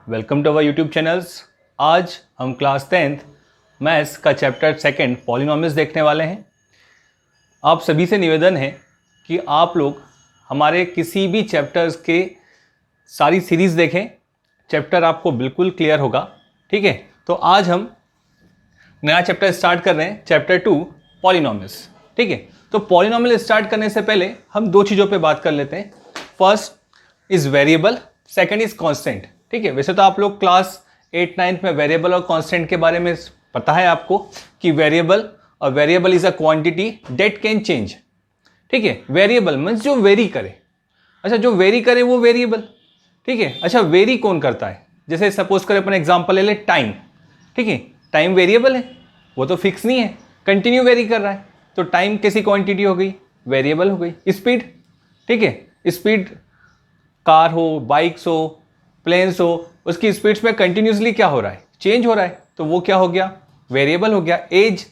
Welcome to our YouTube channels. आज हम class 10th maths का चैप्टर 2 पॉलिनोमियल्स देखने वाले हैं। आप सभी से निवेदन है कि आप लोग हमारे किसी भी चैप्टर्स के सारी सीरीज़ देखें, चैप्टर आपको बिल्कुल क्लियर होगा। ठीक है, तो आज हम नया चैप्टर स्टार्ट कर रहे हैं, चैप्टर 2 पॉलिनोमियल्स। ठीक है, तो पॉलिनोमियल स्टार्ट करने से पहले हम दो चीज़ों पे बात कर लेते हैं। First is variable, second is constant. ठीक है, वैसे तो आप लोग क्लास 8-9 में वेरिएबल और कांस्टेंट के बारे में पता है आपको कि variable is a quantity that can change. ठीक है, वेरिएबल मीन्स जो वेरी करे। अच्छा, जो वेरी करे वो वेरिएबल। ठीक है, अच्छा वेरी कौन करता है? जैसे सपोज करें अपन एग्जांपल ले ले टाइम। ठीक है, टाइम वेरिएबल है, वो तो फिक्स नहीं है, कंटिन्यू वेरी कर रहा है, तो टाइम कैसी क्वांटिटी हो गई? वेरिएबल हो गई। स्पीड, ठीक है, स्पीड कार हो, बाइक्स हो, प्लेन्स हो, उसकी स्पीड्स में कंटिन्यूसली क्या हो रहा है? चेंज हो रहा है, तो वो क्या हो गया? वेरिएबल हो गया। एज,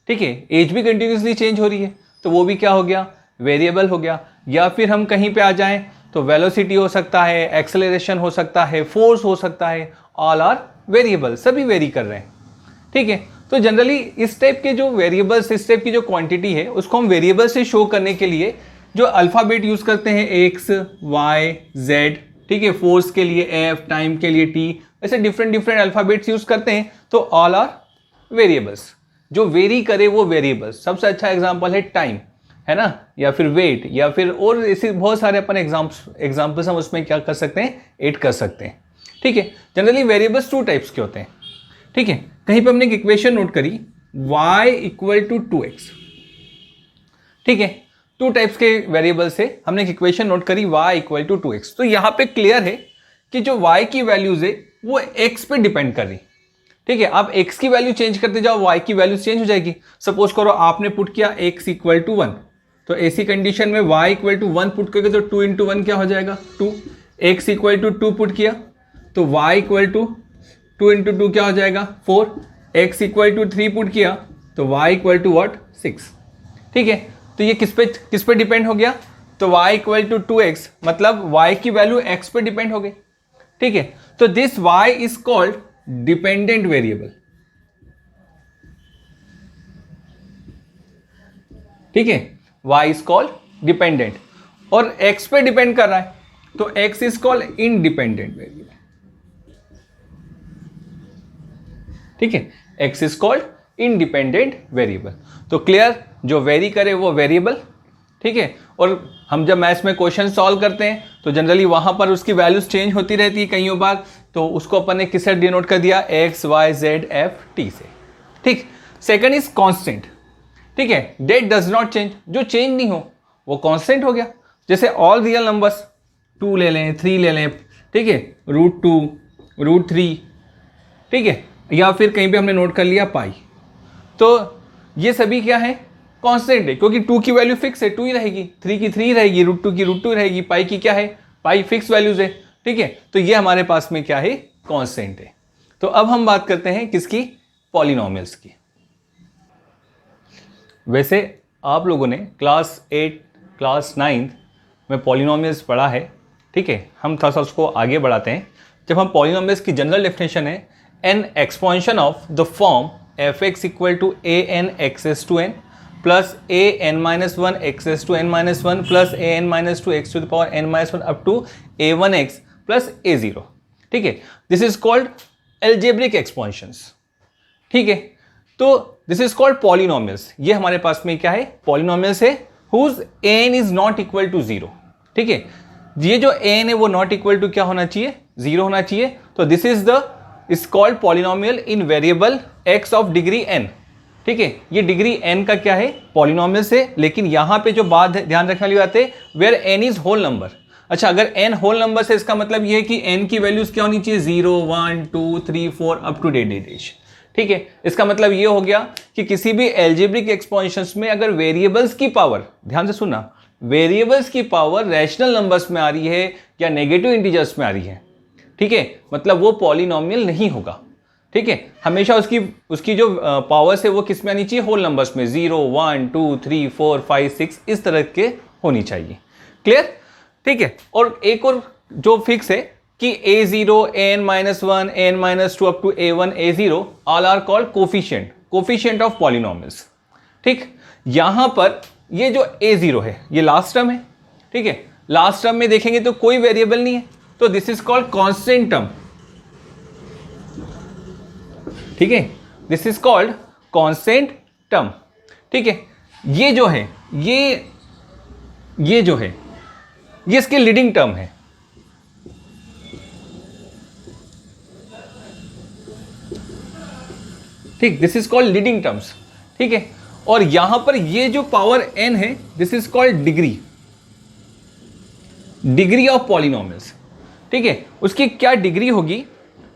ठीक है, एज भी कंटिन्यूसली चेंज हो रही है, तो वो भी क्या हो गया? वेरिएबल हो गया। या फिर हम कहीं पे आ जाएं तो वेलोसिटी हो सकता है, एक्सेलरेशन हो सकता है, फोर्स हो सकता है, ऑल आर वेरिएबल, सभी वेरी कर रहे हैं। ठीक है, तो जनरली इस टाइप के जो वेरिएबल्स, इस टाइप की जो क्वांटिटी है, उसको हम वेरिएबल से शो करने के लिए जो अल्फ़ाबेट यूज़ करते हैं, एक्स, वाई, जेड। ठीक है, फोर्स के लिए एफ, टाइम के लिए टी, ऐसे डिफरेंट अल्फ़ाबेट्स यूज़ करते हैं, तो ऑल आर वेरिएबल्स। जो वेरी करे वो वेरिएबल्स। सबसे अच्छा एग्जांपल है टाइम, है ना, या फिर वेट, या फिर और ऐसे बहुत सारे अपन एग्जाम्पल्स हम उसमें क्या कर सकते हैं? ऐड कर सकते हैं। ठीक है, जनरली वेरिएबल्स 2 टाइप्स के होते हैं। ठीक है, कहीं पे हमने एक इक्वेशन नोट करी y इक्वल टू 2x। ठीक है, 2 टाइप्स के वेरिएबल से हमने एक इक्वेशन नोट करी y इक्वल टू 2x। तो यहां पे क्लियर है कि जो y की वैल्यूज है वो x पे डिपेंड कर रही। ठीक है, आप x की वैल्यू चेंज करते जाओ, y की वैल्यू चेंज हो जाएगी। सपोज करो आपने पुट किया x इक्वल टू 1, तो ऐसी कंडीशन में y इक्वल टू 1 पुट करके तो 2 इंटू 1 क्या हो जाएगा? 2। x इक्वल टू 2 पुट किया तो y इक्वल टू 2 इंटू 2 क्या हो जाएगा? 4। x इक्वल टू 3 पुट किया तो y इक्वल टू व्हाट? 6। ठीक है, तो ये किस पे डिपेंड हो गया? तो y इक्वल टू 2x, मतलब y की वैल्यू x पे डिपेंड हो गई। ठीक है, तो this y is called dependent variable. ठीक है, y इज कॉल्ड डिपेंडेंट, और x पे डिपेंड कर रहा है, तो x is called independent variable. ठीक है, x is called independent variable. तो क्लियर, जो वेरी करे वो वेरिएबल। ठीक है, और हम जब मैथ्स में क्वेश्चन सॉल्व करते हैं तो जनरली वहां पर उसकी वैल्यूज चेंज होती रहती है कईयों बार, तो उसको अपन ने किससे डिनोट कर दिया? x, y, z, f, t से। ठीक, सेकंड इज कांस्टेंट। ठीक है, डेट डज नॉट चेंज, जो चेंज नहीं हो वो कांस्टेंट हो गया। जैसे ऑल रियल नंबर्स, 2 ले लें, 3 ले लें, ठीक है, √2, √3, ठीक है, या फिर कहीं पे हमने नोट कर लिया पाई, तो ये सभी क्या है? कांस्टेंट है, क्योंकि 2 की वैल्यू फिक्स है, 2 ही रहेगी, 3 की 3 रहेगी, √2 की √2 रहेगी, पाई की क्या है? पाई फिक्स वैल्यूज है। ठीक है, तो ये हमारे पास में क्या है? कांस्टेंट है। तो अब हम बात करते हैं किसकी? पॉलिनोमियल्स की। वैसे आप लोगों ने क्लास 8, क्लास 9 में पॉलिनोमियल्स पढ़ा है। ठीक है, हम थोड़ा सा उसको आगे बढ़ाते हैं। जब हम पॉलिनोमियल्स की जनरल डेफिनेशन है an expansion of the form f(x) equal to an xs to n plus an-1 xs to n-1 plus an-2 x to the power n-1 up to a1x plus a0। ठीक है, this is called algebraic expansions. ठीक है, तो this is called polynomials. ये हमारे पास में क्या है? पॉलिनोमियल्स है whose an is not equal to 0। ठीक है, ये जो an है वो नॉट इक्वल टू क्या होना चाहिए? 0 होना चाहिए। तो this is the is called polynomial in variable x of degree n। ठीक है, ये डिग्री n का क्या है? पॉलिनोमियल से। लेकिन यहां पे जो बात ध्यान रखने वाली बात है, where n is whole number. अच्छा, अगर n होल नंबर से इसका मतलब ये है कि n की वैल्यूज क्या होनी चाहिए? 0, 1, 2, 3, 4 अप टू डेश। ठीक है, इसका मतलब ये हो गया कि किसी भी एल्जेब्रिक एक्सपेंशंस में अगर वेरिएबल्स की पावर, ध्यान से सुनना, वेरिएबल्स की पावर रैशनल नंबर्स में आ रही है या नेगेटिव इंटीजर्स में आ रही है, ठीक है, मतलब वो पॉलिनोमियल नहीं होगा। ठीक है, हमेशा उसकी जो पावर्स है वो किस में आनी चाहिए? होल नंबर्स में, 0, 1, 2, 3, 4, 5, 6 इस तरह के होनी चाहिए। क्लियर? ठीक है, और एक और जो फिक्स है कि a0, an-1, an-2 up to a1, a0 all are called coefficient of polynomials. ठीक, यहां पर ये जो a0 है ये लास्ट टर्म है। ठीक है, लास्ट टर्म में देखेंगे तो कोई वेरिएबल नहीं है, तो this is called constant term. ठीक है, this is called constant term. ठीक है, ये जो है ये जो है ये इसके लीडिंग टर्म है। ठीक, this is called leading terms. ठीक है, और यहां पर ये जो पावर n है this is called degree of polynomials. ठीक है, उसकी क्या डिग्री होगी,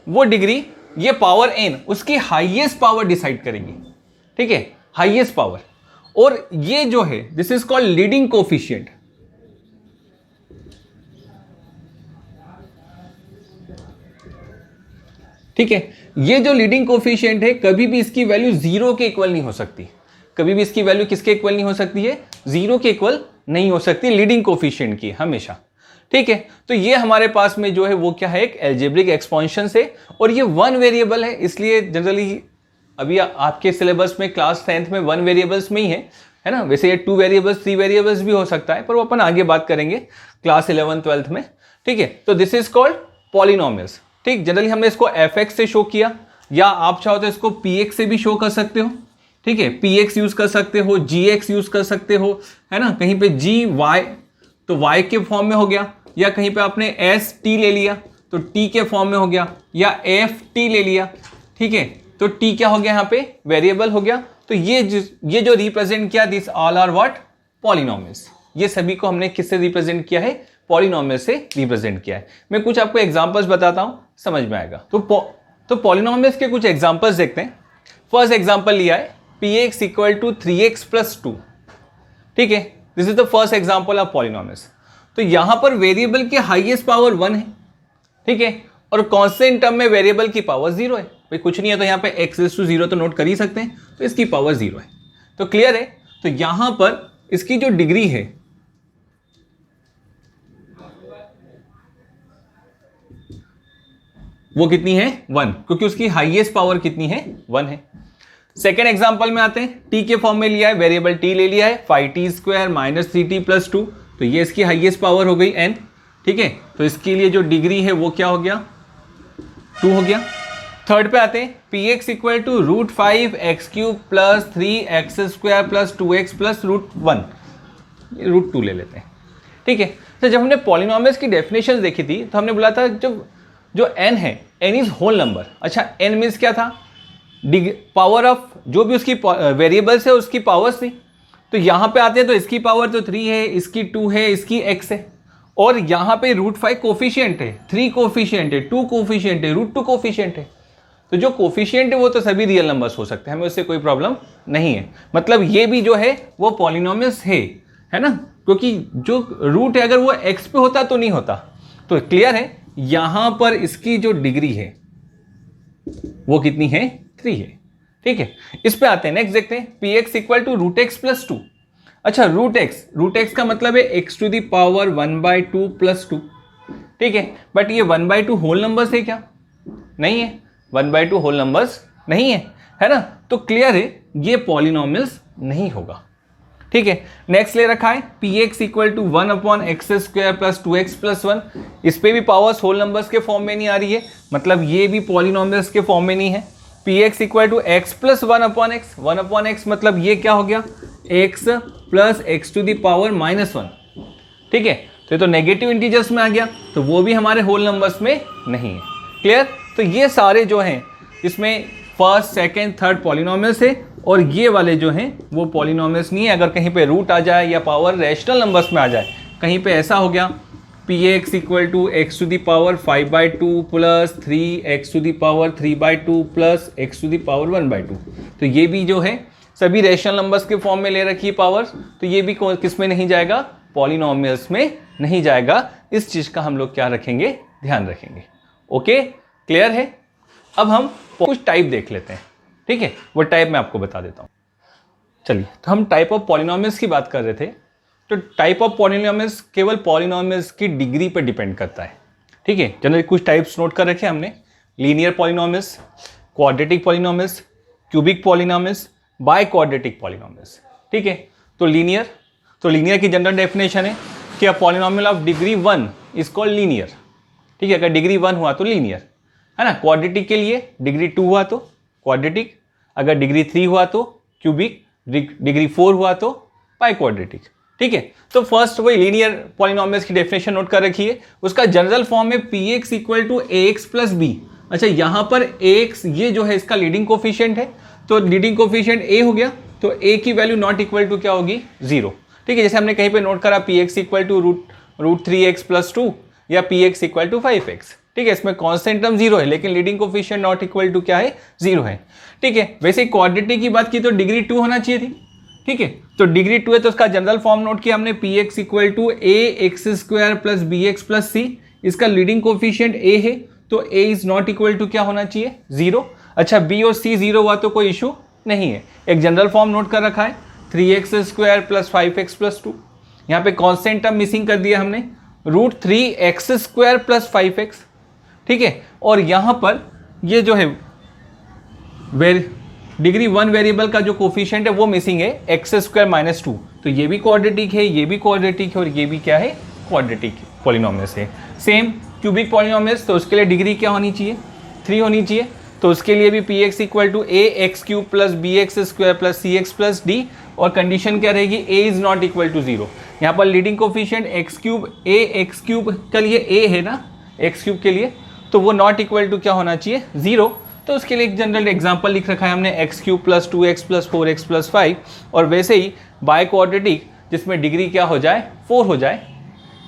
वो डिग्री ये पावर n उसकी हाईएस्ट पावर डिसाइड करेंगे। ठीक है, हाईएस्ट पावर, और ये जो है this is called leading coefficient. ठीक है, ये जो लीडिंग कोफिशिएंट है कभी भी इसकी वैल्यू 0 के इक्वल नहीं हो सकती। कभी भी इसकी वैल्यू किसके इक्वल नहीं हो सकती है, 0 के इक्वल नहीं हो सकती लीडिंग कोफिशिएंट की हमेशा। ठीक है, तो ये हमारे पास में जो है वो क्या है, एक एल्जेब्रिक एक्सपेंशन से, और ये 1 वेरिएबल है, इसलिए जनरली अभी आपके सिलेबस में क्लास 10th में 1 वेरिएबल्स में ही है ना। वैसे ये 2 वेरिएबल्स 3 वेरिएबल्स भी हो सकता है, पर वो अपन आगे बात करेंगे क्लास 11 12th में। ठीक है, तो दिस इज कॉल्ड पॉलिनोमियल्स। ठीक, जनरली हमने इसको fx से शो किया, या आप चाहो तो इसको px से भी शो कर सकते हो। ठीक है, px यूज कर सकते हो, gx यूज कर सकते हो, है ना। कहीं पे gy तो y के फॉर्म में हो गया, या कहीं पे आपने st ले लिया तो t के फॉर्म में हो गया, या ft ले लिया। ठीक है, तो t क्या हो गया, यहाँ पे वेरिएबल हो गया। तो ये जो रिप्रेजेंट किया, this all are what, polynomials. ये सभी को हमने किससे रिप्रेजेंट किया है, पॉलिनोमियल से रिप्रेजेंट किया है। मैं कुछ आपको एग्जांपल्स बताता हूं, समझ में आएगा। तो पॉलिनोमियल्स के कुछ एग्जांपल्स देखते हैं। फर्स्ट एग्जांपल लिया है px equal to 3x plus 2। ठीक है, this is the first example of polynomials. तो यहां पर वेरिएबल की हाईएस्ट पावर 1 है। ठीक है, और कांस्टेंट टर्म में वेरिएबल की पावर 0 है। भाई कुछ नहीं है तो यहां पे x इज टू 0 तो नोट कर ही सकते हैं, तो इसकी पावर 0 है। तो क्लियर है, तो यहां पर इसकी जो डिग्री है वो कितनी है, 1, क्योंकि उसकी हाईएस्ट पावर कितनी है, 1 है। सेकेंड एग्जांपल में आते हैं, t के फॉर्म में लिया है, वेरिएबल t ले लिया है, 5t² माइनस 3t प्लस 2, तो ये इसकी हाईएस्ट पावर हो गई n। ठीक है, तो इसके लिए जो डिग्री है वो क्या हो गया, 2 हो गया। थर्ड पे आते हैं, px equal to √5x³ plus 3x² plus 2x plus √1, √2 ले लेते हैं। ठीक है, तो जब हमने पॉलिनोमियल्स की डेफिनेशन देखी थी तो हमने बोला था जो n है, n इज होल नंबर। अच्छा, n मीन्स क्या था, पावर ऑफ जो भी उसकी वेरिएबल्स है उसकी पावर्स थी। तो यहां पे आते हैं तो इसकी पावर तो 3 है, इसकी 2 है, इसकी x है, और यहां पे √5 कोफिशिएंट है, 3 कोफिशिएंट है, 2 कोफिशिएंट है, √2 कोफिशिएंट है। तो जो कोफिशिएंट है वो तो सभी रियल नंबर्स हो सकते हैं, हमें उससे कोई प्रॉब्लम नहीं है। मतलब ये भी जो है वो पॉलिनोमियल्स है ना, क्योंकि जो रूट है अगर वो x पे होता तो नहीं होता। तो क्लियर है, यहां पर इसकी जो डिग्री है वो कितनी है, 3 है। ठीक है, इस पे आते हैं, नेक्स्ट देखते हैं, px equal to √x plus 2। अच्छा, √x का मतलब है x to the power 1/2 plus 2। ठीक है, बट ये 1/2 होल नंबर्स है क्या, नहीं है, 1/2 होल नंबर्स नहीं है ना। तो क्लियर है, ये पॉलिनोमियल्स नहीं होगा। ठीक है, नेक्स्ट ले रखा है px equal to 1/x² plus 2x plus 1। इस पे भी पावर्स होल नंबर्स के फॉर्म में नहीं आ रही है, मतलब ये भी पॉलिनोमियल्स के फॉर्म में नहीं है। px equal to x plus 1/x, 1/x मतलब ये क्या हो गया, x plus x to the power -1। ठीक है, तो ये तो नेगेटिव इंटीजर्स में आ गया, तो वो भी हमारे होल नंबर्स में नहीं है। क्लियर, तो ये सारे जो हैं इसमें फर्स्ट सेकेंड थर्ड पॉलिनोमियल्स है, और ये वाले जो हैं वो पॉलिनोमियल्स नहीं है। अगर कहीं पे रूट आ जाए या पावर रैशनल नंबर्स में आ जाए, कहीं पे ऐसा हो गया px equal to x to the power 5/2 plus 3x to the power 3/2 plus x to the power 1/2, तो ये भी जो है सभी रैशनल नंबर्स के फॉर्म में ले रखी पावर्स, तो ये भी किस में नहीं जाएगा, पॉलिनोमियल्स में नहीं जाएगा। इस चीज़ का हम लोग क्या रखेंगे, ध्यान रखेंगे। ओके, क्लियर है। अब हम कुछ टाइप देख लेते हैं। ठीक है, वो टाइप मैं आपको बता देता हूँ। चलिए, तो हम टाइप ऑफ पॉलिनोमियल्स की बात कर रहे थे। तो टाइप ऑफ पॉलिनोमियल्स केवल पॉलिनोमियल्स की डिग्री पर डिपेंड करता है। ठीक है, जनरली कुछ टाइप्स नोट कर रखे हमने, linear polynomials, quadratic polynomials, cubic polynomials, by quadratic polynomials. ठीक है, तो लीनियर की जनरल डेफिनेशन है कि a polynomial of degree 1 is called linear. ठीक है, अगर डिग्री 1 हुआ तो लीनियर है ना। क्वाड्रेटिक के लिए डिग्री 2 हुआ तो क्वाड्रेटिक, अगर डिग्री 3 हुआ तो क्यूबिक, डिग्री 4 हुआ तो बाय क्वाड्रेटिक। ठीक है, तो फर्स्ट वही लीनियर पॉलिनोमियल्स की डेफिनेशन नोट कर रखिए। उसका जनरल फॉर्म है p x equal to a x plus b. अच्छा, यहां पर एक्स ये जो है इसका लीडिंग कोफिशिएंट है, तो लीडिंग कोफिशिएंट ए हो गया, तो ए की वैल्यू नॉट इक्वल टू क्या होगी, 0। ठीक है, जैसे हमने कहीं पे नोट करा p x equal to root 3x plus 2 या P x equal to 5x। ठीक है, इसमें कॉन्स्टेंट टर्म 0 है लेकिन leading coefficient not equal to क्या है, 0 है। ठीक है, वैसे क्वाड्रेटिक की बात की तो डिग्री 2 होना चाहिए थी। ठीक है, तो डिग्री 2 है तो उसका जनरल फॉर्म नोट किया हमने, P x equal to a x square plus b x plus सी। इसका लीडिंग कोफिशिएंट ए है तो ए इज नॉट इक्वल टू क्या होना चाहिए, 0। अच्छा, बी और सी 0 हुआ तो कोई इशू नहीं है। एक जनरल फॉर्म नोट कर रखा है 3x square plus 5x plus 2। यहाँ पे कॉन्स्टेंट टर्म मिसिंग कर दिया हमने, root 3x square plus 5x। ठीक है, और यहाँ पर ये जो है डिग्री 1 वेरिएबल का जो कोफिशिएंट है वो मिसिंग है, एक्स स्क्वायर माइनस 2। तो ये भी क्वाड्रेटिक है, ये भी क्वाड्रेटिक है और ये भी क्या है, क्वाड्रेटिक पॉलिनोमियल्स है। सेम क्यूबिक पॉलिनोमियल्स, तो उसके लिए डिग्री क्या होनी चाहिए, 3 होनी चाहिए। तो उसके लिए भी p x equal to a x cube plus b x square plus c x plus d, और कंडीशन क्या रहेगी, a is not equal to 0। यहाँ पर leading coefficient x cube, a x cube के लिए ए है ना, एक्स क्यूब के लिए, तो वो नॉट इक्वल टू क्या होना चाहिए, 0। तो उसके लिए एक जनरल एग्जांपल लिख रखा है हमने, x cube plus 2x plus 4x plus 5। और वैसे ही बाय क्वाड्रेटिक जिसमें डिग्री क्या हो जाए, 4 हो जाए।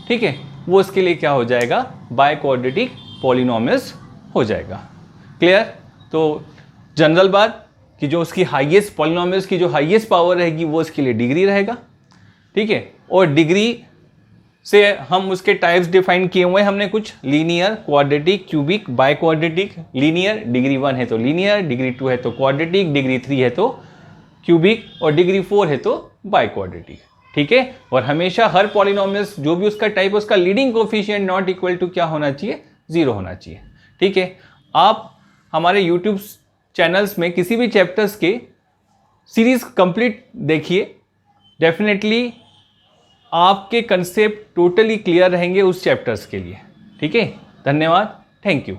ठीक है, वो इसके लिए क्या हो जाएगा, बाय क्वाड्रेटिक पॉलिनोमियल्स हो जाएगा। क्लियर। तो जनरल बात कि जो उसकी हाईएस्ट पॉलिनोमियल्स की जो हाईएस्ट पावर रहेगी वो इसके लिए डिग्री रहेगा। ठीक है, और डिग्री से हम उसके टाइप्स डिफाइन किए हुए हमने कुछ, linear, quadratic, cubic, by quadratic. Linear degree 1 है तो लीनियर, डिग्री 2 है तो क्वाड्रेटिक, डिग्री 3 है तो क्यूबिक और डिग्री 4 है तो बाय क्वाड्रेटिक। ठीक है, और हमेशा हर पॉलिनोमियल्स जो भी उसका टाइप है उसका leading coefficient not equal to क्या होना चाहिए, 0 होना चाहिए। ठीक है, आप हमारे यूट्यूब चैनल्स में किसी भी चैप्टर्स के सीरीज कंप्लीट देखिए, डेफिनेटली आपके कंसेप्ट टोटली क्लियर रहेंगे उस चैप्टर्स के लिए। ठीक है, धन्यवाद, थैंक यू।